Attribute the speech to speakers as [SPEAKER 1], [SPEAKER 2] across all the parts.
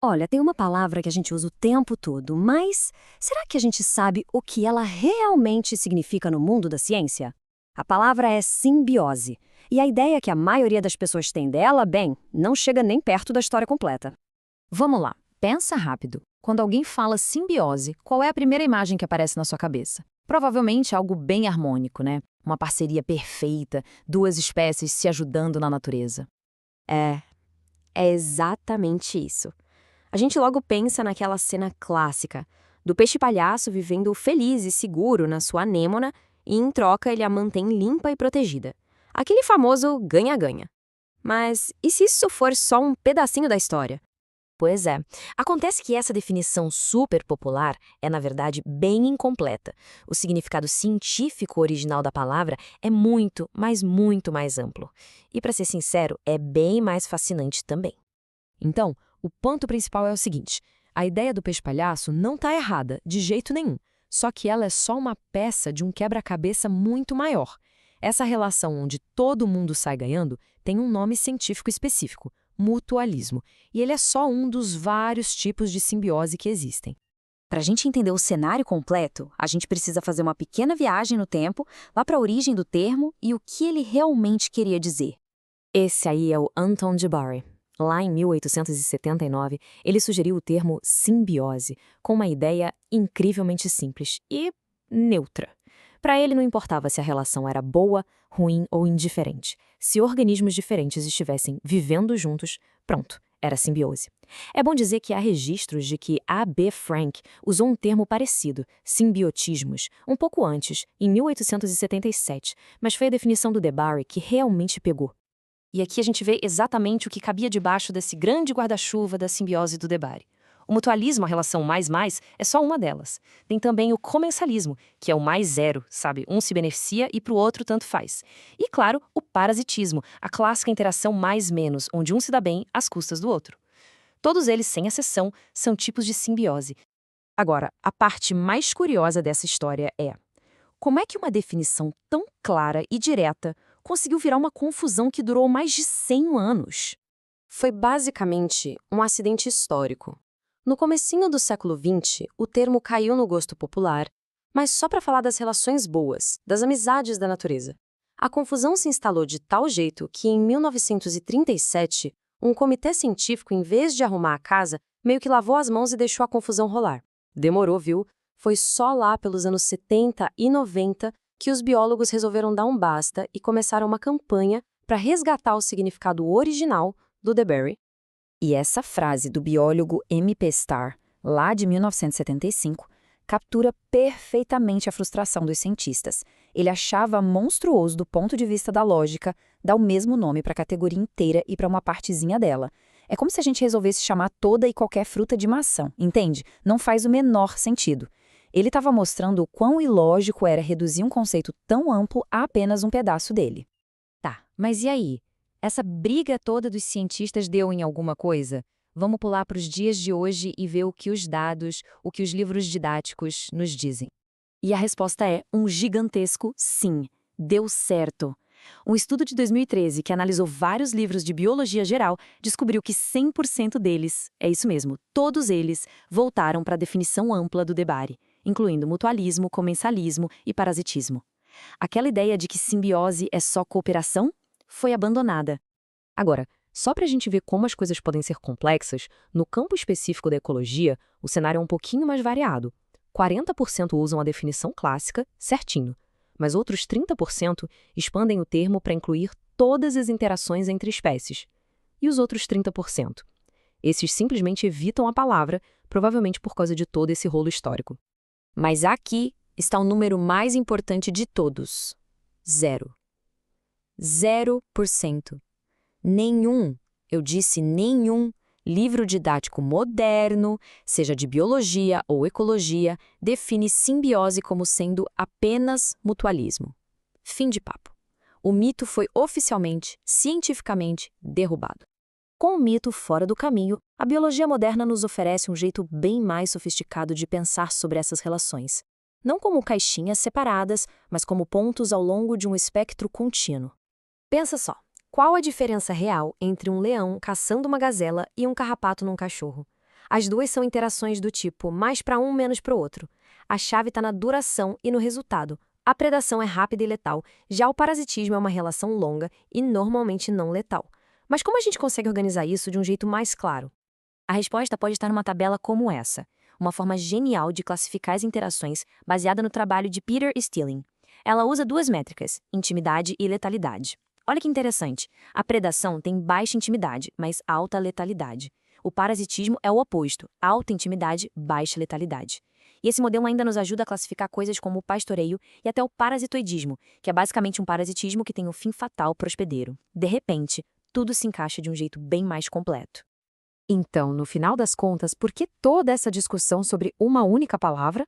[SPEAKER 1] Olha, tem uma palavra que a gente usa o tempo todo, mas será que a gente sabe o que ela realmente significa no mundo da ciência? A palavra é simbiose, e a ideia que a maioria das pessoas tem dela, bem, não chega nem perto da história completa.
[SPEAKER 2] Vamos lá, pensa rápido. Quando alguém fala simbiose, qual é a primeira imagem que aparece na sua cabeça? Provavelmente algo bem harmônico, né? Uma parceria perfeita, duas espécies se ajudando na natureza.
[SPEAKER 1] É, é exatamente isso. A gente logo pensa naquela cena clássica do peixe-palhaço vivendo feliz e seguro na sua anêmona e, em troca, ele a mantém limpa e protegida. Aquele famoso ganha-ganha. Mas e se isso for só um pedacinho da história?
[SPEAKER 2] Pois é. Acontece que essa definição super popular é, na verdade, bem incompleta. O significado científico original da palavra é muito, mas muito mais amplo. E, para ser sincero, é bem mais fascinante também.
[SPEAKER 3] Então, o ponto principal é o seguinte: a ideia do peixe-palhaço não está errada, de jeito nenhum. Só que ela é só uma peça de um quebra-cabeça muito maior. Essa relação onde todo mundo sai ganhando tem um nome científico específico: mutualismo. E ele é só um dos vários tipos de simbiose que existem.
[SPEAKER 4] Para a gente entender o cenário completo, a gente precisa fazer uma pequena viagem no tempo, lá para a origem do termo e o que ele realmente queria dizer.
[SPEAKER 2] Esse aí é o Anton de Barry. Lá em 1879, ele sugeriu o termo simbiose, com uma ideia incrivelmente simples e neutra. Para ele não importava se a relação era boa, ruim ou indiferente. Se organismos diferentes estivessem vivendo juntos, pronto, era simbiose. É bom dizer que há registros de que A. B. Frank usou um termo parecido, simbiotismos, um pouco antes, em 1877, mas foi a definição do de Barry que realmente pegou.
[SPEAKER 5] E aqui a gente vê exatamente o que cabia debaixo desse grande guarda-chuva da simbiose do de Barry. O mutualismo, a relação mais-mais, é só uma delas. Tem também o comensalismo, que é o mais zero, sabe? Um se beneficia e para o outro tanto faz. E, claro, o parasitismo, a clássica interação mais-menos, onde um se dá bem às custas do outro. Todos eles, sem exceção, são tipos de simbiose. Agora, a parte mais curiosa dessa história é: como é que uma definição tão clara e direta conseguiu virar uma confusão que durou mais de 100 anos?
[SPEAKER 1] Foi basicamente um acidente histórico. No comecinho do século XX, o termo caiu no gosto popular, mas só para falar das relações boas, das amizades da natureza. A confusão se instalou de tal jeito que, em 1937, um comitê científico, em vez de arrumar a casa, meio que lavou as mãos e deixou a confusão rolar. Demorou, viu? Foi só lá pelos anos 70 e 90 que os biólogos resolveram dar um basta e começaram uma campanha para resgatar o significado original do de Barry.
[SPEAKER 4] E essa frase do biólogo M.P. Starr, lá de 1975, captura perfeitamente a frustração dos cientistas. Ele achava monstruoso do ponto de vista da lógica dar o mesmo nome para a categoria inteira e para uma partezinha dela. É como se a gente resolvesse chamar toda e qualquer fruta de maçã, entende? Não faz o menor sentido. Ele estava mostrando o quão ilógico era reduzir um conceito tão amplo a apenas um pedaço dele.
[SPEAKER 2] Tá, mas e aí? Essa briga toda dos cientistas deu em alguma coisa? Vamos pular para os dias de hoje e ver o que os dados, o que os livros didáticos nos dizem. E a resposta é um gigantesco sim. Deu certo. Um estudo de 2013 que analisou vários livros de biologia geral descobriu que 100% deles, é isso mesmo, todos eles, voltaram para a definição ampla do de Barry, incluindo mutualismo, comensalismo e parasitismo. Aquela ideia de que simbiose é só cooperação foi abandonada.
[SPEAKER 5] Agora, só para a gente ver como as coisas podem ser complexas, no campo específico da ecologia, o cenário é um pouquinho mais variado. 40% usam a definição clássica, certinho, mas outros 30% expandem o termo para incluir todas as interações entre espécies. E os outros 30%? Esses simplesmente evitam a palavra, provavelmente por causa de todo esse rolo histórico.
[SPEAKER 2] Mas aqui está o número mais importante de todos: 0. 0%. Nenhum, eu disse nenhum, livro didático moderno, seja de biologia ou ecologia, define simbiose como sendo apenas mutualismo. Fim de papo. O mito foi oficialmente, cientificamente, derrubado. Com o mito fora do caminho, a biologia moderna nos oferece um jeito bem mais sofisticado de pensar sobre essas relações. Não como caixinhas separadas, mas como pontos ao longo de um espectro contínuo. Pensa só, qual a diferença real entre um leão caçando uma gazela e um carrapato num cachorro?
[SPEAKER 1] As duas são interações do tipo mais para um, menos para o outro. A chave está na duração e no resultado. A predação é rápida e letal, já o parasitismo é uma relação longa e normalmente não letal. Mas como a gente consegue organizar isso de um jeito mais claro?
[SPEAKER 5] A resposta pode estar numa tabela como essa, uma forma genial de classificar as interações baseada no trabalho de Peter Stilling. Ela usa duas métricas, intimidade e letalidade. Olha que interessante, a predação tem baixa intimidade, mas alta letalidade. O parasitismo é o oposto, alta intimidade, baixa letalidade. E esse modelo ainda nos ajuda a classificar coisas como o pastoreio e até o parasitoidismo, que é basicamente um parasitismo que tem o fim fatal para o hospedeiro. De repente, tudo se encaixa de um jeito bem mais completo.
[SPEAKER 3] Então, no final das contas, por que toda essa discussão sobre uma única palavra?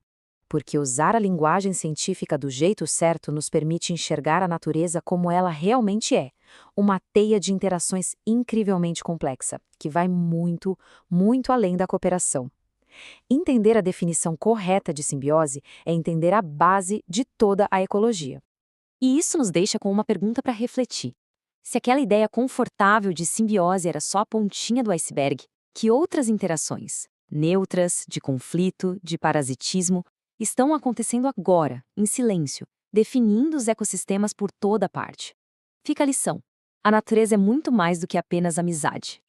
[SPEAKER 3] Porque usar a linguagem científica do jeito certo nos permite enxergar a natureza como ela realmente é, uma teia de interações incrivelmente complexa, que vai muito, muito além da cooperação. Entender a definição correta de simbiose é entender a base de toda a ecologia.
[SPEAKER 5] E isso nos deixa com uma pergunta para refletir. Se aquela ideia confortável de simbiose era só a pontinha do iceberg, que outras interações, neutras, de conflito, de parasitismo, estão acontecendo agora, em silêncio, definindo os ecossistemas por toda parte? Fica a lição. A natureza é muito mais do que apenas amizade.